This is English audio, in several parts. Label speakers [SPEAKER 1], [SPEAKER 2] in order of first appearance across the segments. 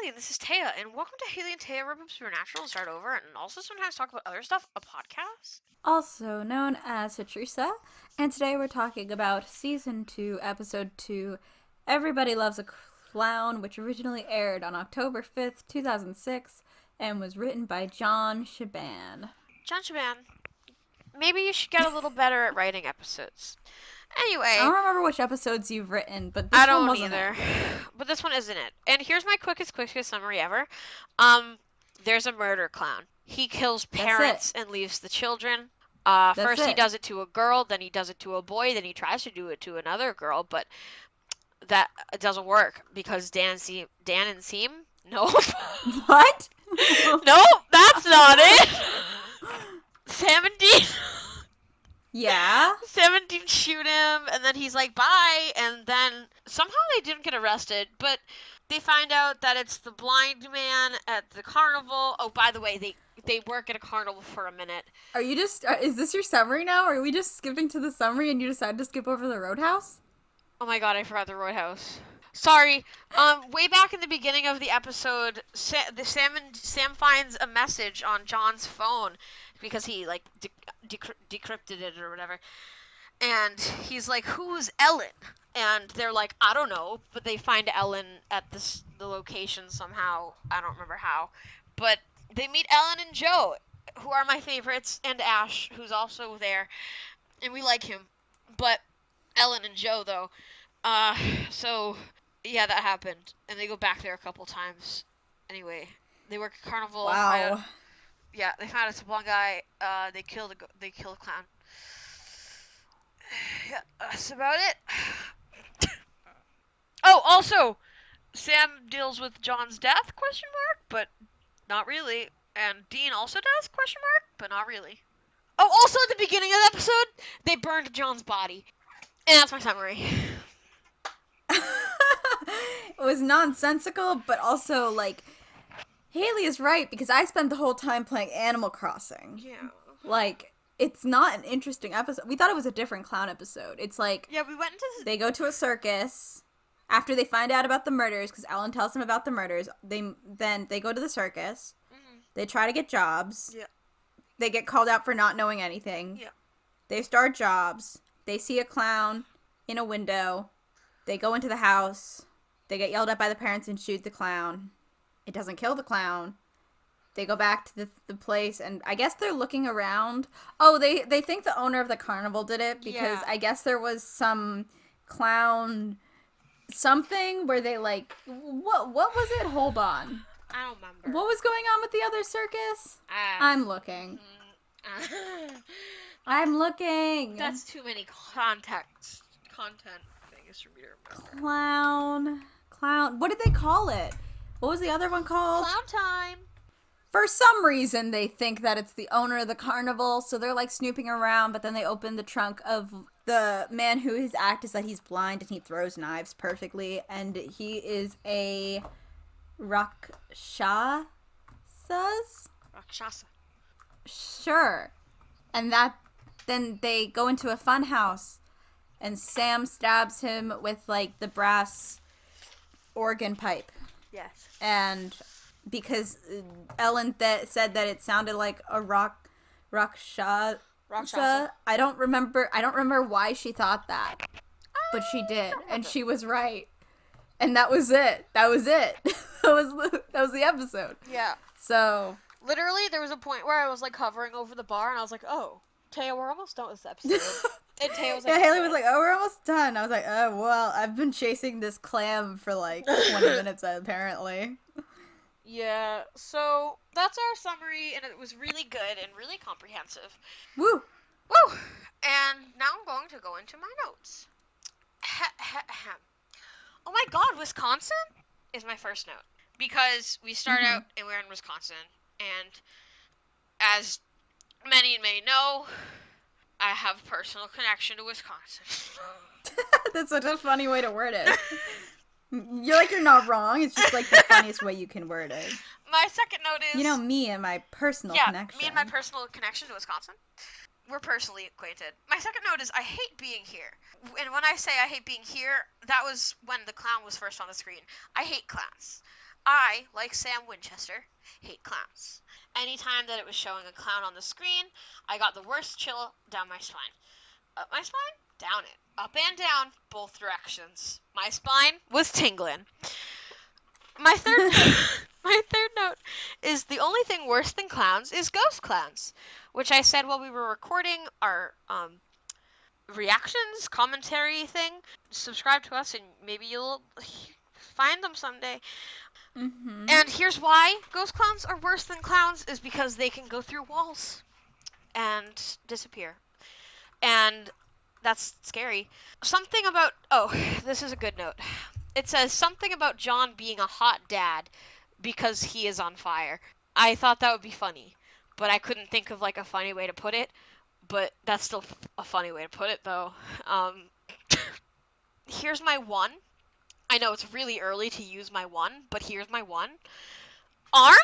[SPEAKER 1] Haley, and this is Taya, and welcome to Haley and Taya Rip Up Supernatural and Start Over, and also sometimes talk about other stuff, a podcast.
[SPEAKER 2] Also known as HATRUSA, and today we're talking about Season 2, Episode 2, Everybody Loves a Clown, which originally aired on October 5th, 2006, and was written by John Shaban.
[SPEAKER 1] John Shaban, maybe you should get a little better at writing episodes. Anyway,
[SPEAKER 2] I don't remember which episodes you've written, but this one wasn't
[SPEAKER 1] either. But this one isn't it. And here's my quickest summary ever. There's a murder clown. He kills parents and leaves the children. First he does it to a girl, then he does it to a boy, then he tries to do it to another girl, but that doesn't work because Dan and Seem? Nope.
[SPEAKER 2] What?
[SPEAKER 1] Nope, that's not it. Sam and Dean.
[SPEAKER 2] Yeah.
[SPEAKER 1] Sam and Dean shoot him, and then he's like, bye, and then somehow they didn't get arrested, but they find out that it's the blind man at the carnival. Oh, by the way, they work at a carnival for a minute.
[SPEAKER 2] Are you just, is this your summary now? Or are we just skipping to the summary and you decided to skip over the Roadhouse?
[SPEAKER 1] Oh my god, I forgot the Roadhouse. Sorry. Way back in the beginning of the episode, Sam finds a message on John's phone because he like decrypted it or whatever, and he's like, "Who's Ellen?" And they're like, "I don't know," but they find Ellen at the location somehow. I don't remember how, but they meet Ellen and Joe, who are my favorites, and Ash, who's also there, and we like him. But Ellen and Joe, though, so yeah, that happened, and they go back there a couple times. Anyway, they work at Carnival.
[SPEAKER 2] Wow.
[SPEAKER 1] Yeah, they found it's a blonde guy. They kill a clown. Yeah, that's about it. Oh, also, Sam deals with John's death? ? But not really. And Dean also does ? But not really. Oh, also at the beginning of the episode, they burned John's body. And that's my summary.
[SPEAKER 2] It was nonsensical, but also, like, Haley is right, because I spent the whole time playing Animal Crossing.
[SPEAKER 1] Yeah.
[SPEAKER 2] Like, it's not an interesting episode. We thought it was a different clown episode. It's like,
[SPEAKER 1] yeah, we went into
[SPEAKER 2] they go to a circus after they find out about the murders, because Ellen tells them about the murders. Then they go to the circus. Mm-hmm. They try to get jobs.
[SPEAKER 1] Yeah.
[SPEAKER 2] They get called out for not knowing anything.
[SPEAKER 1] Yeah.
[SPEAKER 2] They start jobs. They see a clown in a window. They go into the house. They get yelled at by the parents and shoot the clown. It doesn't kill the clown. They go back to the place, and I guess they're looking around. Oh, they think the owner of the carnival did it, because I guess there was some clown something where they, like, what was it? Hold on.
[SPEAKER 1] I don't remember.
[SPEAKER 2] What was going on with the other circus? I'm looking. I'm looking.
[SPEAKER 1] That's too many content things for me to remember.
[SPEAKER 2] Clown. What did they call it? What was the other one called?
[SPEAKER 1] Clown time.
[SPEAKER 2] For some reason, they think that it's the owner of the carnival, so they're, like, snooping around, but then they open the trunk of the man who his act is that he's blind and he throws knives perfectly, and he is a Rakshasa?
[SPEAKER 1] Rakshasa.
[SPEAKER 2] Sure. And then they go into a fun house, and Sam stabs him with, like, the brass organ pipe.
[SPEAKER 1] Yes.
[SPEAKER 2] And because Ellen said that it sounded like a Rakshasa. I don't remember why she thought that. But she did, and she was right. And that was it. That was the episode.
[SPEAKER 1] Yeah.
[SPEAKER 2] So
[SPEAKER 1] literally there was a point where I was like hovering over the bar and I was like, "Oh, Taya, we're almost done with this episode." And Taya was like,
[SPEAKER 2] Haley was like, "Oh, we're almost done." I was like, "Oh, well, I've been chasing this clam for like 20 minutes apparently."
[SPEAKER 1] Yeah, so that's our summary, and it was really good and really comprehensive.
[SPEAKER 2] Woo!
[SPEAKER 1] Woo! And now I'm going to go into my notes. Oh my god, Wisconsin is my first note. Because we start out and we're in Wisconsin, and as many may know, I have a personal connection to Wisconsin.
[SPEAKER 2] That's such a funny way to word it. You're not wrong. It's just like the funniest way you can word it.
[SPEAKER 1] My second note is...
[SPEAKER 2] You know, me and my personal connection.
[SPEAKER 1] Yeah, me and my personal connection to Wisconsin. We're personally acquainted. My second note is I hate being here. And when I say I hate being here, that was when the clown was first on the screen. I hate clowns. I, like Sam Winchester, hate clowns. Anytime that it was showing a clown on the screen, I got the worst chill down my spine. Up my spine, down it. Up and down, both directions. My spine was tingling. My third my third note is the only thing worse than clowns is ghost clowns, which I said while we were recording our reactions commentary thing. Subscribe to us and maybe you'll find them someday.
[SPEAKER 2] Mm-hmm.
[SPEAKER 1] And here's why ghost clowns are worse than clowns is because they can go through walls and disappear. And that's scary. Something about this is a good note. It says something about John being a hot dad because he is on fire. I thought that would be funny, but I couldn't think of like a funny way to put it. But that's still a funny way to put it, though. Here's my one. I know it's really early to use my one, but here's my one. Arm?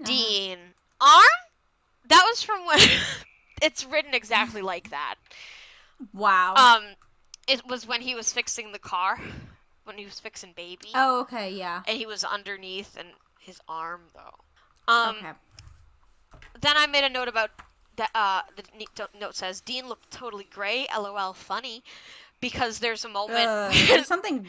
[SPEAKER 1] Dean. Arm? That was from when... It's written exactly like that.
[SPEAKER 2] Wow.
[SPEAKER 1] It was when he was fixing the car. When he was fixing Baby.
[SPEAKER 2] Oh, okay, yeah.
[SPEAKER 1] And he was underneath, and his arm, though.
[SPEAKER 2] Okay.
[SPEAKER 1] Then I made a note about... the note says, Dean looked totally gray, LOL funny, because there's a moment...
[SPEAKER 2] There's something...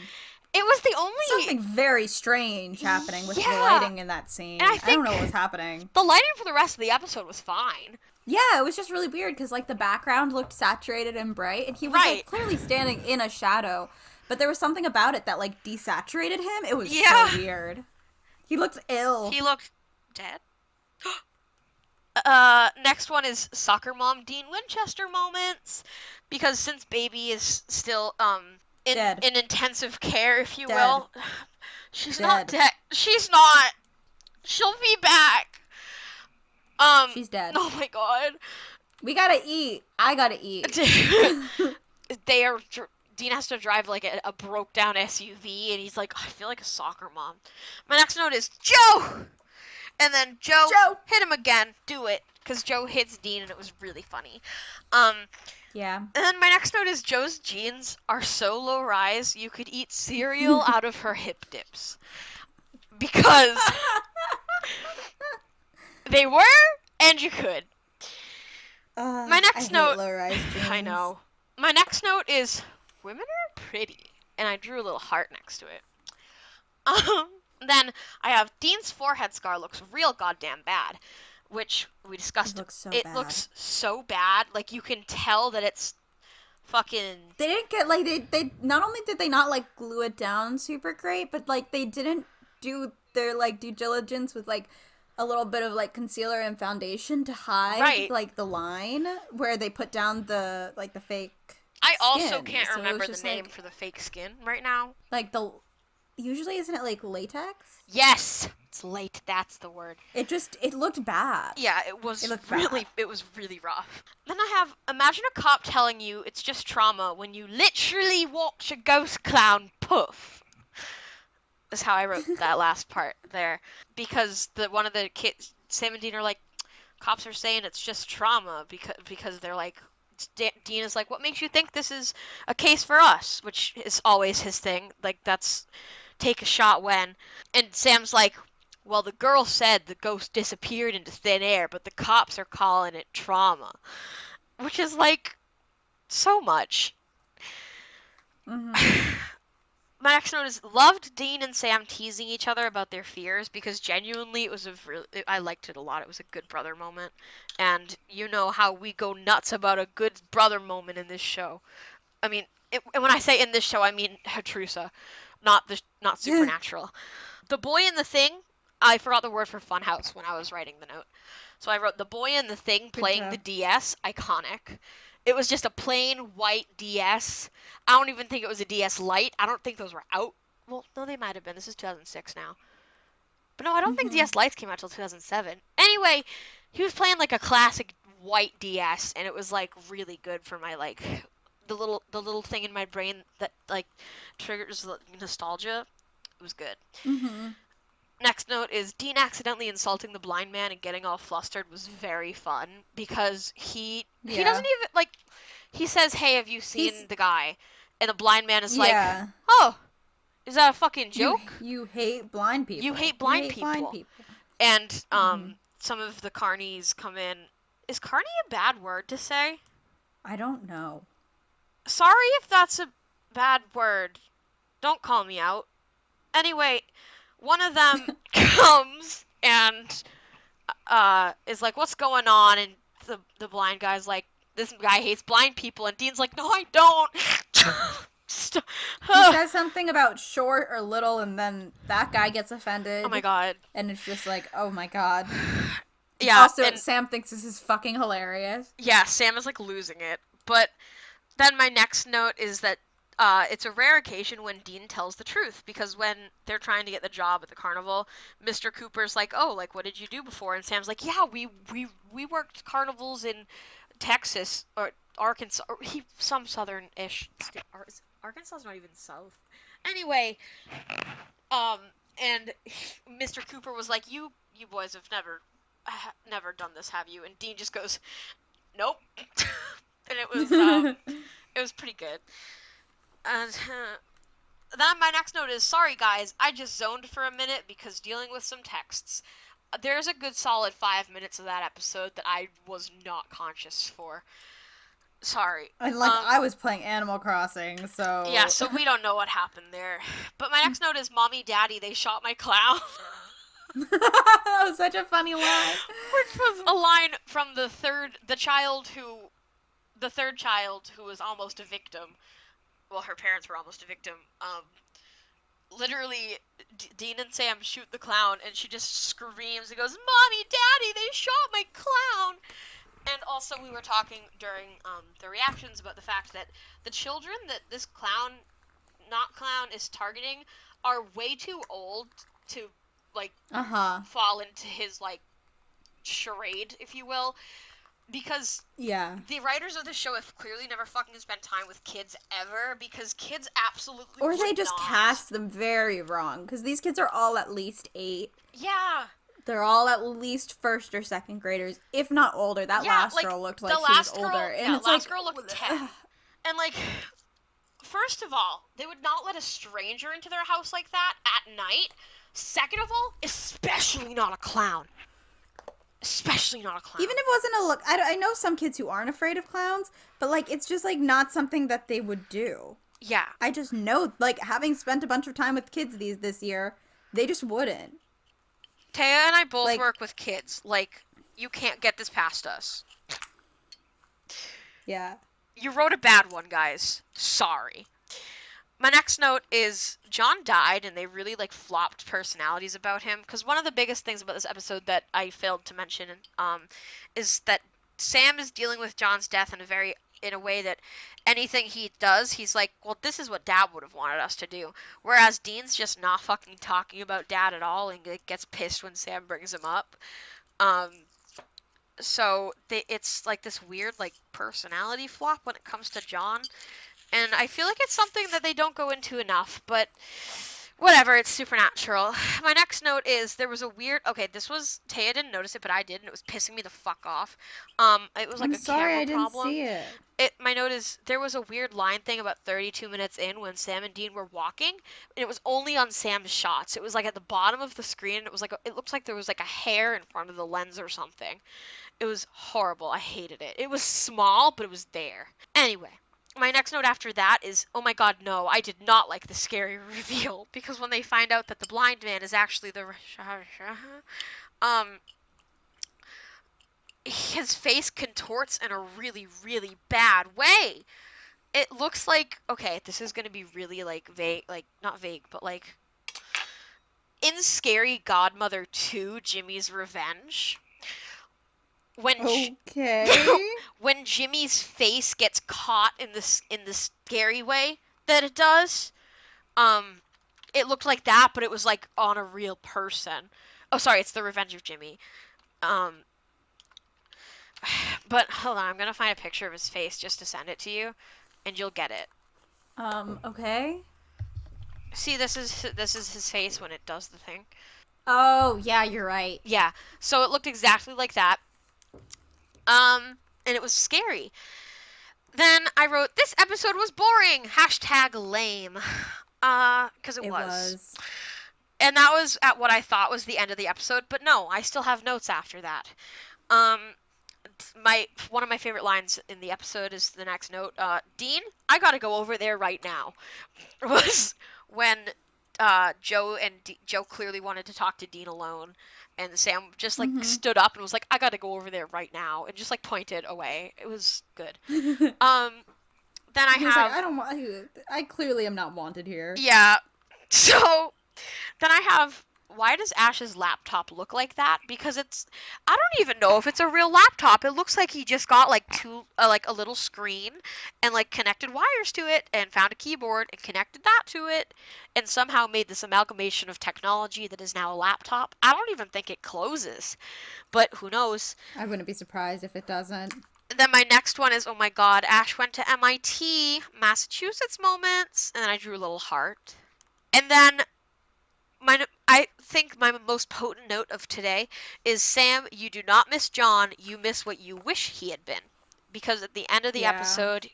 [SPEAKER 1] It was the only...
[SPEAKER 2] Something very strange happening with the lighting in that scene.
[SPEAKER 1] And I
[SPEAKER 2] don't know what was happening.
[SPEAKER 1] The lighting for the rest of the episode was fine.
[SPEAKER 2] Yeah, it was just really weird because, like, the background looked saturated and bright, and he was like, clearly standing in a shadow, but there was something about it that, like, desaturated him. It was so weird. He looked ill.
[SPEAKER 1] He looked dead. Next one is soccer mom Dean Winchester moments, because since Baby is still, in intensive care, if you will, she's not dead. She's not. She'll be back.
[SPEAKER 2] She's dead.
[SPEAKER 1] Oh my god.
[SPEAKER 2] We gotta eat. I gotta eat.
[SPEAKER 1] Dean has to drive like a broke down SUV, and he's like, I feel like a soccer mom. My next note is Joe! And then Joe hit him again. Do it. Because Joe hits Dean, and it was really funny.
[SPEAKER 2] Yeah.
[SPEAKER 1] And then my next note is Joe's jeans are so low rise, you could eat cereal out of her hip dips. Because they were, and you could. My next note...
[SPEAKER 2] low-rise jeans.
[SPEAKER 1] I know. My next note is, women are pretty. And I drew a little heart next to it. Then I have Dean's forehead scar looks real goddamn bad. Which we discussed. It looks so bad. Like, you can tell that it's fucking...
[SPEAKER 2] They didn't get, like, they not only did they not, like, glue it down super great, but, like, they didn't do their, like, due diligence with, like, a little bit of, like, concealer and foundation to hide, like, the line where they put down the, like, the fake
[SPEAKER 1] I also
[SPEAKER 2] skin.
[SPEAKER 1] can't remember the name for the fake skin right now.
[SPEAKER 2] Like, usually isn't it, like, latex?
[SPEAKER 1] Yes! It's late. That's the word.
[SPEAKER 2] It looked bad.
[SPEAKER 1] Yeah, it was really rough. Then I have, imagine a cop telling you it's just trauma when you literally watch a ghost clown poof. That's how I wrote that last part there. Because one of the kids, Sam and Dean are like, cops are saying it's just trauma because they're like, Dean is like, what makes you think this is a case for us? Which is always his thing. Like, that's take a shot when. And Sam's like, well, the girl said the ghost disappeared into thin air, but the cops are calling it trauma. Which is, like, so much.
[SPEAKER 2] Mm-hmm.
[SPEAKER 1] My next note is, loved Dean and Sam teasing each other about their fears, because genuinely I liked it a lot. It was a good brother moment. And you know how we go nuts about a good brother moment in this show. I mean, when I say in this show, I mean Hatrusa, not Supernatural. The boy in the thing, I forgot the word for funhouse when I was writing the note. So I wrote the boy in the thing playing the DS, iconic. It was just a plain white DS. I don't even think it was a DS Lite. I don't think those were out. Well, no, they might have been. This is 2006 now. But no, I don't think DS Lites came out till 2007. Anyway, he was playing like a classic white DS, and it was like really good for my like the little thing in my brain that like triggers nostalgia. It was good.
[SPEAKER 2] Mm-hmm.
[SPEAKER 1] Next note is Dean accidentally insulting the blind man and getting all flustered was very fun because he doesn't even like he says, "Hey, have you seen the guy?" And the blind man is like, "Oh." Is that a fucking
[SPEAKER 2] You
[SPEAKER 1] joke?
[SPEAKER 2] you hate blind
[SPEAKER 1] You
[SPEAKER 2] people.
[SPEAKER 1] hate
[SPEAKER 2] You
[SPEAKER 1] blind
[SPEAKER 2] hate blind
[SPEAKER 1] people.
[SPEAKER 2] people.
[SPEAKER 1] And
[SPEAKER 2] Hmm.
[SPEAKER 1] some of the carnies come in. Is carny a bad word to say?
[SPEAKER 2] I don't know.
[SPEAKER 1] Sorry if that's a bad word. Don't call me out. Anyway, one of them comes and is like, "What's going on?" And the blind guy's like, "This guy hates blind people." And Dean's like, "No, I don't."
[SPEAKER 2] He says something about short or little, and then that guy gets
[SPEAKER 1] Oh my
[SPEAKER 2] offended,
[SPEAKER 1] god.
[SPEAKER 2] and it's just like, oh my god.
[SPEAKER 1] Yeah,
[SPEAKER 2] Also,
[SPEAKER 1] and
[SPEAKER 2] Sam thinks this is fucking hilarious.
[SPEAKER 1] yeah, Sam is like losing it. But then my next note is that it's a rare occasion when Dean tells the truth, because when they're trying to get the job at the carnival, Mr. Cooper's like, "Oh, like what did you do before?" And Sam's like, "Yeah, we worked carnivals in Texas or Arkansas, or some southern-ish state. Arkansas's not even south. Anyway, um, and Mr. Cooper was like, "You boys have never done this, have you?" And Dean just goes, "Nope." And it was pretty good. And then my next note is, sorry guys, I just zoned for a minute because dealing with some texts. There's a good solid 5 minutes of that episode that I was not conscious for. Sorry.
[SPEAKER 2] And like, I was playing Animal Crossing,
[SPEAKER 1] Yeah,
[SPEAKER 2] so
[SPEAKER 1] so we don't know what happened there. But my next note is, mommy, daddy, they shot my clown.
[SPEAKER 2] that was such a funny line.
[SPEAKER 1] Which was a line from the third child who was almost a victim. Well, her parents were almost a victim. Literally, Dean and Sam shoot the clown, and she just screams and goes, "Mommy, Daddy, they shot my clown!" And also, we were talking during the reactions about the fact that the children that this not clown, is targeting are way too old to, like, fall into his, like, charade, if you will. Because
[SPEAKER 2] yeah,
[SPEAKER 1] the writers of the show have clearly never fucking spent time with kids ever, because kids absolutely
[SPEAKER 2] or
[SPEAKER 1] would
[SPEAKER 2] they just
[SPEAKER 1] not.
[SPEAKER 2] cast them very wrong, because these kids are all at least 8.
[SPEAKER 1] Yeah.
[SPEAKER 2] They're all at least first or second graders, if not older. That
[SPEAKER 1] Yeah,
[SPEAKER 2] last
[SPEAKER 1] like,
[SPEAKER 2] girl looked like
[SPEAKER 1] the
[SPEAKER 2] she was
[SPEAKER 1] last
[SPEAKER 2] older,
[SPEAKER 1] girl,
[SPEAKER 2] and
[SPEAKER 1] yeah,
[SPEAKER 2] it's
[SPEAKER 1] last
[SPEAKER 2] like,
[SPEAKER 1] girl looked 10. And, like, first of all, they would not let a stranger into their house like that at night. Second of all, especially not a clown. Especially not a clown.
[SPEAKER 2] even if it wasn't a look, I know some kids who aren't afraid of clowns, but like, it's just like not something that they would do.
[SPEAKER 1] Yeah.
[SPEAKER 2] I just know, like, having spent a bunch of time with kids this year, they just wouldn't.
[SPEAKER 1] Taya and I both
[SPEAKER 2] Like,
[SPEAKER 1] work with kids. Like, you can't get this past us.
[SPEAKER 2] yeah.
[SPEAKER 1] You wrote a bad one, guys. Sorry. My next note is, John died, and they really, like, flopped personalities about him. Because one of the biggest things about this episode that I failed to mention is that Sam is dealing with John's death in a way that anything he does, he's like, well, this is what Dad would have wanted us to do. Whereas Dean's just not fucking talking about Dad at all, and gets pissed when Sam brings him up. So it's like this weird, like, personality flop when it comes to John. And I feel like it's something that they don't go into enough, but whatever, it's supernatural. My next note is, there was a weird, okay, Taya didn't notice it, but I did, and it was pissing me the fuck off. It was like
[SPEAKER 2] I'm
[SPEAKER 1] a
[SPEAKER 2] sorry
[SPEAKER 1] camera
[SPEAKER 2] I didn't
[SPEAKER 1] problem.
[SPEAKER 2] see it.
[SPEAKER 1] My note is, there was a weird line thing about 32 minutes in when Sam and Dean were walking, and it was only on Sam's shots. It was like at the bottom of the screen, and it looked like there was like a hair in front of the lens or something. It was horrible. I hated it. It was small, but it was there. Anyway, my next note after that is, oh my god, no, I did not like the scary reveal, because when they find out that the blind man is actually the his face contorts in a really, really bad way. It looks like, okay, this is going to be really, like, vague, like, not vague, but, like, in Scary Godmother 2, Jimmy's Revenge, when
[SPEAKER 2] Okay.
[SPEAKER 1] when Jimmy's face gets caught in the scary way that it does, it looked like that, but it was like on a real person. Oh, sorry, it's The Revenge of Jimmy. Um, but hold on, I'm gonna find a picture of his face just to send it to you, and you'll get it.
[SPEAKER 2] Okay.
[SPEAKER 1] See, this is his face when it does the thing.
[SPEAKER 2] Oh, yeah, you're right.
[SPEAKER 1] Yeah, so it looked exactly like that. And it was scary. Then I wrote, this episode was boring. #lame. Because it
[SPEAKER 2] It
[SPEAKER 1] was.
[SPEAKER 2] was.
[SPEAKER 1] And that was at what I thought was the end of the episode, but no, I still have notes after that. Um, one of my favorite lines in the episode is the next note. Dean, I gotta go over there right now. Was when Joe clearly wanted to talk to Dean alone, and Sam just like
[SPEAKER 2] Mm-hmm.
[SPEAKER 1] stood up and was like, I gotta go over there right now, and just like pointed away. It was good. Um, then I
[SPEAKER 2] He was like,
[SPEAKER 1] have
[SPEAKER 2] I don't want. I clearly am not wanted here.
[SPEAKER 1] yeah. So then I have, why does Ash's laptop look like that? Because I don't even know if it's a real laptop. It looks like he just got like like a little screen and like connected wires to it and found a keyboard and connected that to it and somehow made this amalgamation of technology that is now a laptop. I don't even think it closes, but who knows?
[SPEAKER 2] I wouldn't be surprised if it doesn't.
[SPEAKER 1] And then my next one is, oh my god, Ash went to MIT, Massachusetts moments, and then I drew a little heart. And then I think my most potent note of today is, Sam, you do not miss John, you miss what you wish he had been. Because at the end of the
[SPEAKER 2] Yeah.
[SPEAKER 1] episode,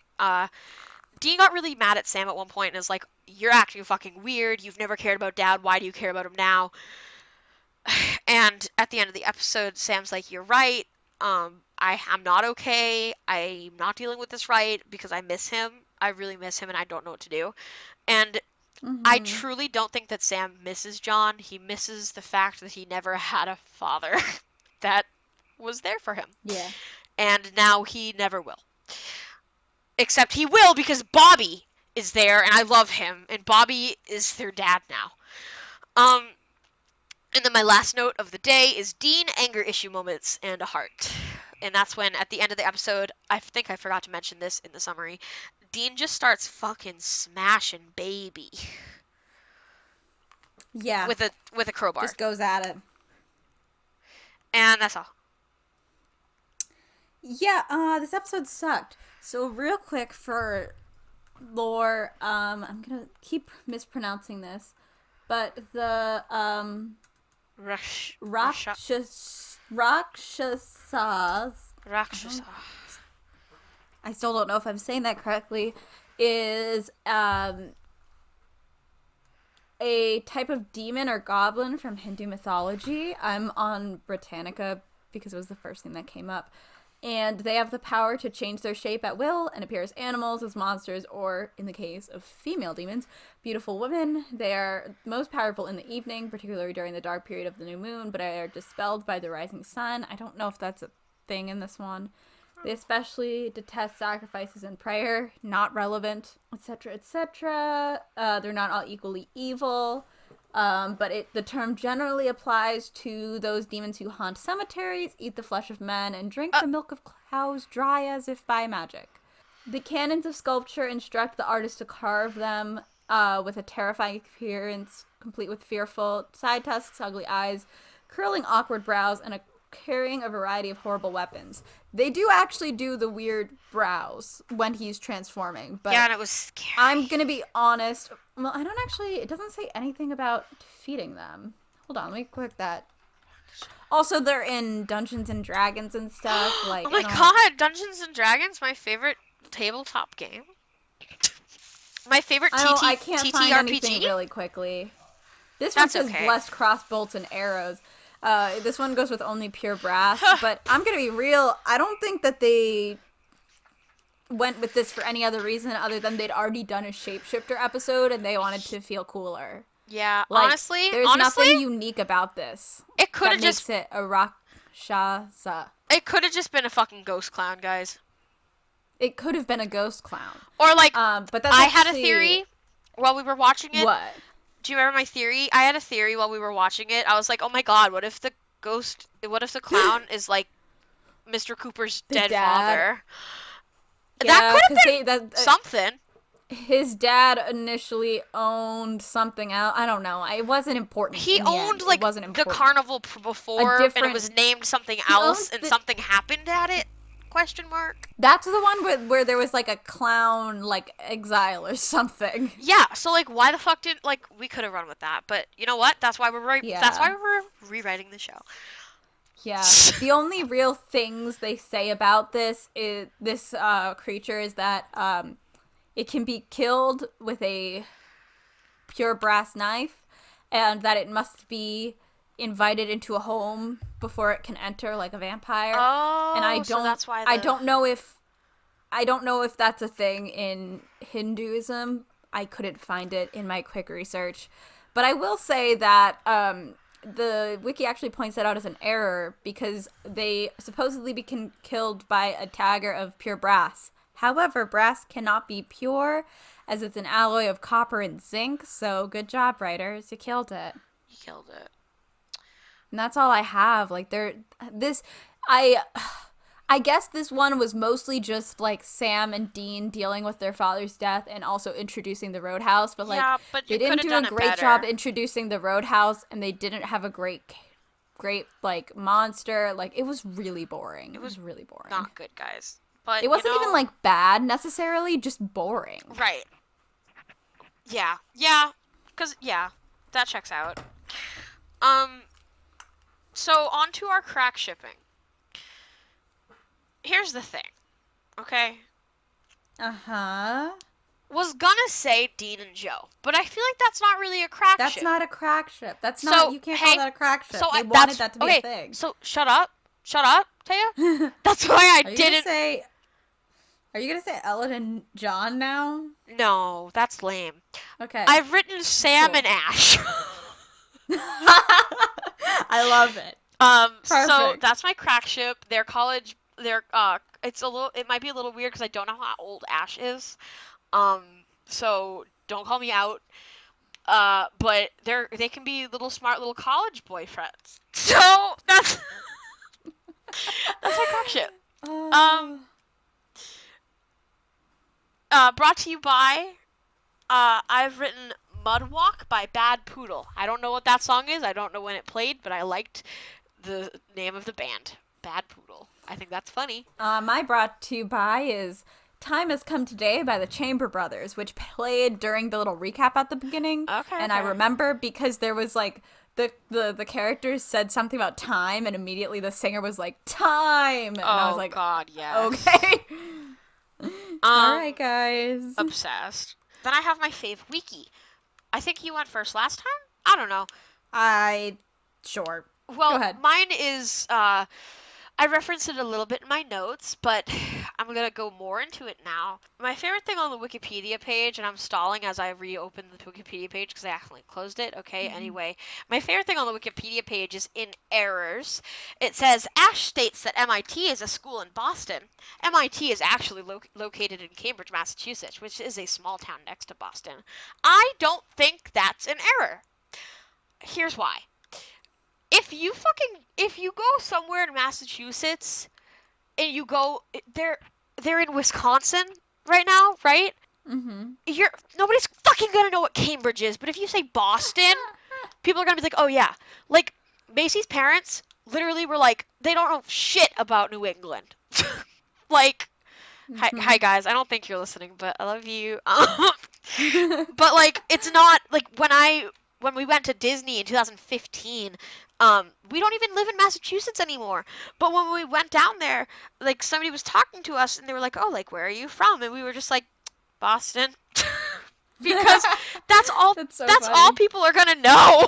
[SPEAKER 1] Dean got really mad at Sam at one point and is like, you're acting fucking weird, you've never cared about Dad, why do you care about him now? And at the end of the episode, Sam's like, you're right, I'm not okay, I'm not dealing with this right because I miss him, I really miss him and I don't know what to do. And I
[SPEAKER 2] Mm-hmm.
[SPEAKER 1] truly don't think that Sam misses John. He misses the fact that he never had a father that was there for him.
[SPEAKER 2] Yeah.
[SPEAKER 1] And now he never will. Except he will because Bobby is there and I love him and Bobby is their dad now. And then my last note of the day is Dean anger issue moments and a heart. And that's when at the end of the episode, I think I forgot to mention this in the summary, Dean just starts fucking smashing baby.
[SPEAKER 2] Yeah.
[SPEAKER 1] With a crowbar.
[SPEAKER 2] Just goes at it.
[SPEAKER 1] And that's all.
[SPEAKER 2] Yeah, this episode sucked. So real quick for lore, I'm gonna keep mispronouncing this, but the Rakshasas.
[SPEAKER 1] Rakshasa.
[SPEAKER 2] I still don't know if I'm saying that correctly. Is a type of demon or goblin from Hindu mythology. I'm on Britannica because it was the first thing that came up. And they have the power to change their shape at will and appear as animals, as monsters, or, in the case of female demons, beautiful women. They are most powerful in the evening, particularly during the dark period of the new moon, but are dispelled by the rising sun. I don't know if that's a thing in this one. They especially detest sacrifices and prayer, not relevant, etc., etc. They're not all equally evil. But the term generally applies to those demons who haunt cemeteries, eat the flesh of men, and drink the milk of cows dry as if by magic. The canons of sculpture instruct the artist to carve them with a terrifying appearance, complete with fearful side tusks, ugly eyes, curling awkward brows, and carrying a variety of horrible weapons. They do actually do the weird brows when he's transforming, but
[SPEAKER 1] Yeah, and it was scary.
[SPEAKER 2] I'm gonna be honest. Well, I don't actually. It doesn't say anything about defeating them. Hold on, let me click that. Also, they're in Dungeons and Dragons and stuff. Like,
[SPEAKER 1] oh my god, Dungeons and Dragons, my favorite tabletop game. My favorite
[SPEAKER 2] I can't find anything
[SPEAKER 1] TTRPG.
[SPEAKER 2] really quickly. This
[SPEAKER 1] That's
[SPEAKER 2] one says
[SPEAKER 1] okay.
[SPEAKER 2] blessed cross bolts and arrows. This one goes with only pure brass. But I'm gonna be real. I don't think that they went with this for any other reason other than they'd already done a shapeshifter episode and they wanted to feel cooler.
[SPEAKER 1] Yeah,
[SPEAKER 2] Like,
[SPEAKER 1] honestly,
[SPEAKER 2] there's nothing unique about this.
[SPEAKER 1] it could have
[SPEAKER 2] that
[SPEAKER 1] just
[SPEAKER 2] makes it a Rakshasa.
[SPEAKER 1] it could have just been a fucking ghost clown, guys.
[SPEAKER 2] It could have been a ghost clown.
[SPEAKER 1] Or like,
[SPEAKER 2] But that's
[SPEAKER 1] I
[SPEAKER 2] actually...
[SPEAKER 1] had a theory while we were watching it.
[SPEAKER 2] What?
[SPEAKER 1] Do you remember my theory? I had a theory while we were watching it. I was like, oh my god, what if the clown is like Mr. Cooper's dead father?
[SPEAKER 2] Yeah,
[SPEAKER 1] that could have been something.
[SPEAKER 2] His dad initially owned something else. I don't know. It wasn't important.
[SPEAKER 1] He owned like the carnival before, and it was named something else, and something happened at it. Question mark.
[SPEAKER 2] That's the one where there was like a clown like exile or something.
[SPEAKER 1] Yeah. So like, why the fuck didn't we could have run with that? But you know what? That's why we're rewriting the show.
[SPEAKER 2] Yeah. The only real things they say about this creature is that it can be killed with a pure brass knife, and that it must be invited into a home before it can enter, like a vampire.
[SPEAKER 1] Oh,
[SPEAKER 2] And
[SPEAKER 1] so that's why
[SPEAKER 2] I don't know if that's a thing in Hinduism. I couldn't find it in my quick research. But I will say that the wiki actually points that out as an error because they supposedly become killed by a dagger of pure brass. However, brass cannot be pure as it's an alloy of copper and zinc, so good job, writers. You killed it.
[SPEAKER 1] You killed it.
[SPEAKER 2] And that's all I have. Like, I guess this one was mostly just, like, Sam and Dean dealing with their father's death and also introducing the Roadhouse. But, like,
[SPEAKER 1] Yeah, but
[SPEAKER 2] they
[SPEAKER 1] you
[SPEAKER 2] didn't
[SPEAKER 1] could've
[SPEAKER 2] do a
[SPEAKER 1] done it
[SPEAKER 2] great
[SPEAKER 1] better.
[SPEAKER 2] job introducing the Roadhouse, and they didn't have a great, like, monster. Like, it was really boring. It was really boring.
[SPEAKER 1] Not good, guys. But
[SPEAKER 2] It wasn't even, like, bad, necessarily, just boring.
[SPEAKER 1] Right. Yeah. Yeah. Because, yeah, that checks out. So, on to our crack shipping. Here's the thing, okay?
[SPEAKER 2] Uh-huh.
[SPEAKER 1] Was gonna say Dean and Joe, but I feel like that's not really a crack
[SPEAKER 2] That's
[SPEAKER 1] ship.
[SPEAKER 2] not a crack ship. That's
[SPEAKER 1] So,
[SPEAKER 2] not, you can't
[SPEAKER 1] hey,
[SPEAKER 2] call that a crack ship.
[SPEAKER 1] so
[SPEAKER 2] They
[SPEAKER 1] I-
[SPEAKER 2] wanted
[SPEAKER 1] that's-
[SPEAKER 2] that to be
[SPEAKER 1] okay,
[SPEAKER 2] a thing.
[SPEAKER 1] So, shut up, Taya. That's why I
[SPEAKER 2] Are you
[SPEAKER 1] didn't...
[SPEAKER 2] Are you gonna say Ellen and John now?
[SPEAKER 1] No, that's lame.
[SPEAKER 2] Okay.
[SPEAKER 1] I've written Sam
[SPEAKER 2] Cool.
[SPEAKER 1] and Ash.
[SPEAKER 2] I love it.
[SPEAKER 1] So
[SPEAKER 2] Perfect.
[SPEAKER 1] that's my crack ship. Their college, it might be a little weird because I don't know how old Ash is. So don't call me out. But they can be little smart little college boyfriends. So that's my crack ship. Brought to you by, I've written Mud Walk by Bad Poodle. I don't know what that song is. I don't know when it played, but I liked the name of the band, Bad Poodle. I think that's funny.
[SPEAKER 2] My brought to you by is Time Has Come Today by the Chamber Brothers, which played during the little recap at the beginning.
[SPEAKER 1] Okay.
[SPEAKER 2] And I remember because there was like the characters said something about time, and immediately the singer was like, time! And I was like,
[SPEAKER 1] God, yes.
[SPEAKER 2] okay. Alright, guys.
[SPEAKER 1] Obsessed. Then I have my fave wiki. I think you went first last time? I don't know.
[SPEAKER 2] Sure.
[SPEAKER 1] Well,
[SPEAKER 2] Go ahead.
[SPEAKER 1] mine is, I referenced it a little bit in my notes, but I'm gonna go more into it now. My favorite thing on the Wikipedia page, and I'm stalling as I reopen the Wikipedia page because I accidentally closed it. Okay, Anyway, my favorite thing on the Wikipedia page is in errors. It says, Ash states that MIT is a school in Boston. MIT is actually located in Cambridge, Massachusetts, which is a small town next to Boston. I don't think that's an error. Here's why. If you go somewhere in Massachusetts and you go, they're in Wisconsin right now, right?
[SPEAKER 2] Mm-hmm.
[SPEAKER 1] Nobody's fucking gonna know what Cambridge is, but if you say Boston, people are gonna be like, oh yeah. Like, Macy's parents literally were like, they don't know shit about New England. Like, hi guys, I don't think you're listening, but I love you. But like, it's not, like, when we went to Disney in 2015, we don't even live in Massachusetts anymore. But when we went down there, like, somebody was talking to us, and they were like, oh, like, where are you from? And we were just like, Boston. Because that's all
[SPEAKER 2] That's so
[SPEAKER 1] that's
[SPEAKER 2] funny.
[SPEAKER 1] all people are gonna know.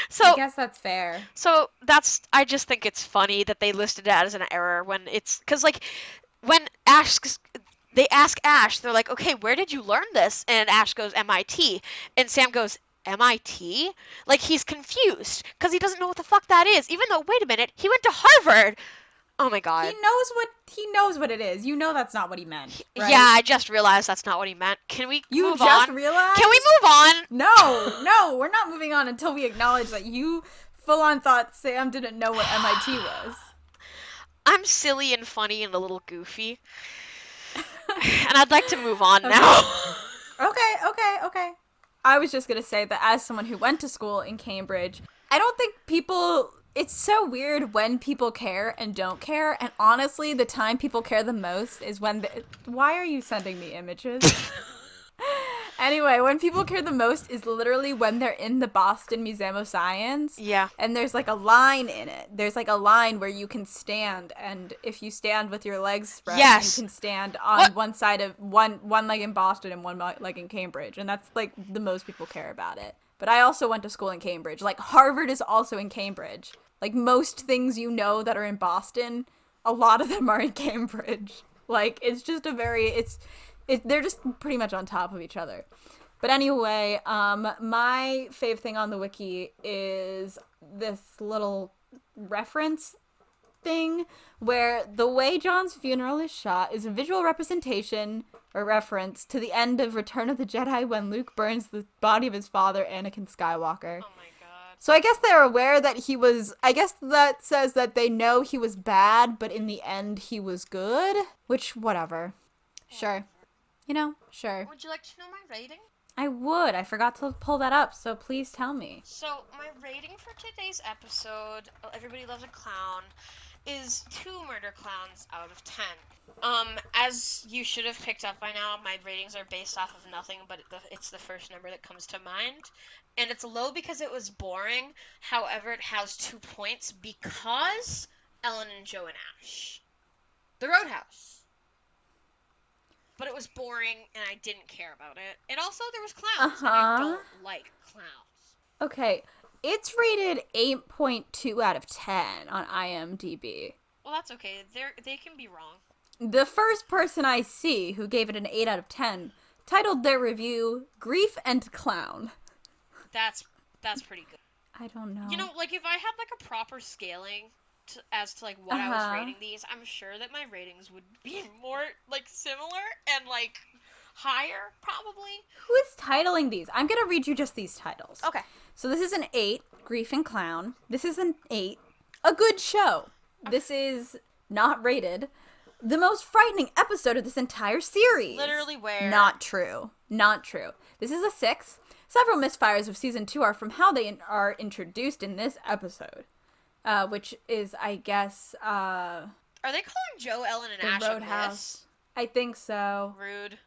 [SPEAKER 1] So
[SPEAKER 2] I guess that's fair.
[SPEAKER 1] so I just think it's funny that they listed that as an error when it's, because, like, when they ask Ash, they're like, okay, where did you learn this? And Ash goes, MIT. And Sam goes, MIT? Like, he's confused because he doesn't know what the fuck that is. Even though, wait a minute, he went to Harvard. Oh my god.
[SPEAKER 2] He knows what it is. You know that's not what he meant. Right?
[SPEAKER 1] Yeah, I just realized that's not what he meant. Can we move on?
[SPEAKER 2] Realized?
[SPEAKER 1] Can we move on?
[SPEAKER 2] No, we're not moving on until we acknowledge that you full on thought Sam didn't know what MIT was.
[SPEAKER 1] I'm silly and funny and a little goofy. And I'd like to move on now.
[SPEAKER 2] Okay. I was just gonna say that as someone who went to school in Cambridge, I don't think it's so weird when people care and don't care, and honestly, the time people care the most is when why are you sending me images? Anyway, when people care the most is literally when they're in the Boston Museum of Science.
[SPEAKER 1] Yeah.
[SPEAKER 2] And there's like a line in it. There's like a line where you can stand, and if you stand with your legs spread,
[SPEAKER 1] Yes.
[SPEAKER 2] you can stand on one side of one leg in Boston and one leg in Cambridge. And that's like the most people care about it. But I also went to school in Cambridge. Like Harvard is also in Cambridge. Like most things you know that are in Boston, a lot of them are in Cambridge. Like it's just a very they're just pretty much on top of each other. But anyway, my fave thing on the wiki is this little reference thing where the way John's funeral is shot is a visual representation or reference to the end of Return of the Jedi when Luke burns the body of his father, Anakin Skywalker.
[SPEAKER 1] Oh my god.
[SPEAKER 2] So I guess they're aware that I guess that says that they know he was bad, but in the end he was good. Which, whatever. Sure. You know, sure.
[SPEAKER 1] Would you like to know my rating?
[SPEAKER 2] I would. I forgot to pull that up, so please tell me.
[SPEAKER 1] So, my rating for today's episode, Everybody Loves a Clown, is 2 murder clowns out of 10. As you should have picked up by now, my ratings are based off of nothing, but it's the first number that comes to mind. And it's low because it was boring. However, it has 2 points because Ellen and Joe and Ash. The Roadhouse. But it was boring, and I didn't care about it. And also, there was clowns, and I don't like clowns.
[SPEAKER 2] Okay, it's rated 8.2 out of 10 on IMDb.
[SPEAKER 1] Well, that's okay. They can be wrong.
[SPEAKER 2] The first person I see who gave it an 8 out of 10 titled their review, Grief and Clown.
[SPEAKER 1] That's pretty good.
[SPEAKER 2] I don't know.
[SPEAKER 1] You know, like, if I had, like, a proper scaling as to, like, what I was rating these, I'm sure that my ratings would be more, like, similar and, like, higher, probably.
[SPEAKER 2] Who is titling these? I'm gonna read you just these titles.
[SPEAKER 1] Okay.
[SPEAKER 2] So this is an 8, Grief and Clown. This is an 8, A Good Show. This is not rated. The most frightening episode of this entire series.
[SPEAKER 1] Literally where?
[SPEAKER 2] Not true. Not true. This is a 6. Several misfires of season 2 are from how they are introduced in this episode. Which is, I guess,
[SPEAKER 1] Are they calling Joe, Ellen, and Ash
[SPEAKER 2] Roadhouse? I think so.
[SPEAKER 1] Rude.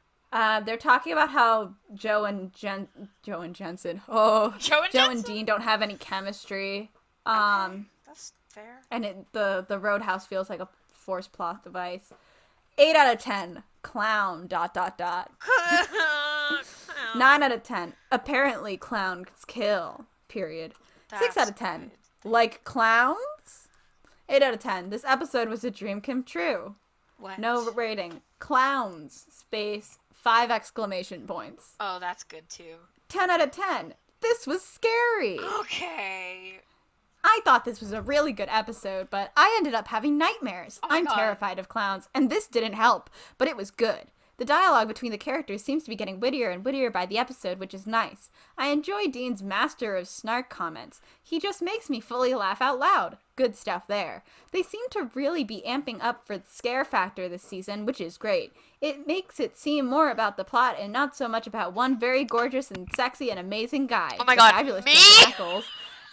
[SPEAKER 2] They're talking about how Joe and Jensen. Oh,
[SPEAKER 1] Joe
[SPEAKER 2] and Dean don't have any chemistry.
[SPEAKER 1] Okay, that's fair.
[SPEAKER 2] And the Roadhouse feels like a forced plot device. 8 out of 10. Clown. ... 9 out of 10. Apparently, clowns kill. Period. 6 out of 10.
[SPEAKER 1] Good.
[SPEAKER 2] Like clowns? 8 out of 10. This episode was a dream come true.
[SPEAKER 1] What?
[SPEAKER 2] No rating. Clowns. Space. 5 exclamation points.
[SPEAKER 1] Oh, that's good too.
[SPEAKER 2] 10 out of 10. This was scary.
[SPEAKER 1] Okay.
[SPEAKER 2] I thought this was a really good episode, but I ended up having nightmares.
[SPEAKER 1] Oh my
[SPEAKER 2] I'm
[SPEAKER 1] God.
[SPEAKER 2] terrified of clowns, and this didn't help, but it was good. The dialogue between the characters seems to be getting wittier and wittier by the episode, which is nice. I enjoy Dean's master of snark comments. He just makes me fully laugh out loud. Good stuff there. They seem to really be amping up for the scare factor this season, which is great. It makes it seem more about the plot and not so much about one very gorgeous and sexy and amazing guy.
[SPEAKER 1] Oh my God,
[SPEAKER 2] fabulous
[SPEAKER 1] me?
[SPEAKER 2] Jensen Ackles,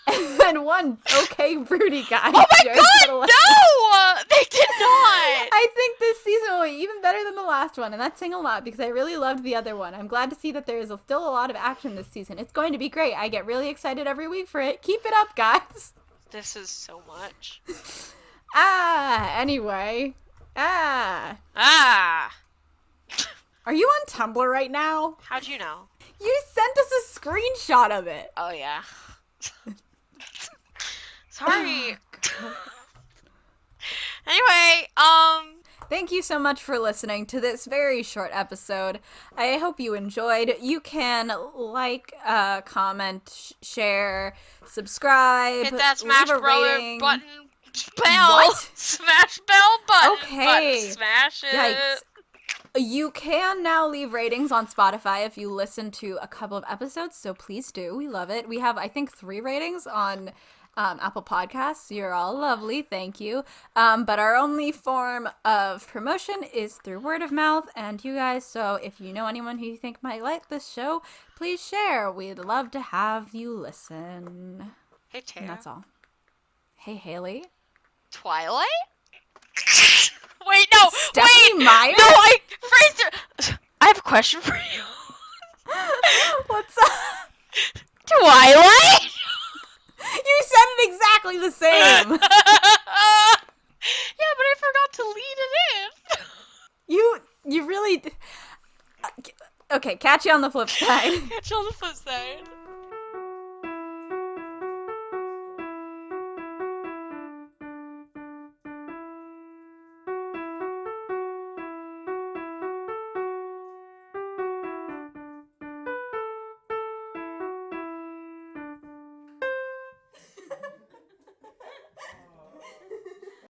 [SPEAKER 2] and one okay broody guy.
[SPEAKER 1] Oh my
[SPEAKER 2] Jared
[SPEAKER 1] God,
[SPEAKER 2] Padalecki.
[SPEAKER 1] no! They did not!
[SPEAKER 2] I think this season will be even better than the last one, and that's saying a lot because I really loved the other one. I'm glad to see that there is still a lot of action this season. It's going to be great. I get really excited every week for it. Keep it up, guys.
[SPEAKER 1] This is so much.
[SPEAKER 2] Anyway.
[SPEAKER 1] Ah!
[SPEAKER 2] Are you on Tumblr right now?
[SPEAKER 1] How'd you know?
[SPEAKER 2] You sent us a screenshot of it.
[SPEAKER 1] Oh, yeah. Sorry. Anyway,
[SPEAKER 2] Thank you so much for listening to this very short episode. I hope you enjoyed. You can like, comment, share, subscribe,
[SPEAKER 1] hit that smash
[SPEAKER 2] leave a
[SPEAKER 1] brother
[SPEAKER 2] rating.
[SPEAKER 1] button bell.
[SPEAKER 2] What?
[SPEAKER 1] Smash bell button.
[SPEAKER 2] Okay.
[SPEAKER 1] Button. Smash it.
[SPEAKER 2] Yikes. You can now leave ratings on Spotify if you listen to a couple of episodes, so please do. We love it. We have, I think, 3 ratings on Apple Podcasts. You're all lovely. Thank you. But our only form of promotion is through word of mouth, and you guys, so if you know anyone who you think might like this show, please share. We'd love to have you listen.
[SPEAKER 1] Hey, Tara.
[SPEAKER 2] And that's all. Hey, Haley.
[SPEAKER 1] Twilight? Wait, no.
[SPEAKER 2] Stephanie
[SPEAKER 1] wait.
[SPEAKER 2] Meyer?
[SPEAKER 1] No, Fraser. I have a question for you.
[SPEAKER 2] What's up?
[SPEAKER 1] Twilight?
[SPEAKER 2] You said it exactly the same.
[SPEAKER 1] Yeah, but I forgot to lead it in.
[SPEAKER 2] You really... Okay, catch you on the flip side.
[SPEAKER 1] Catch you on the flip side.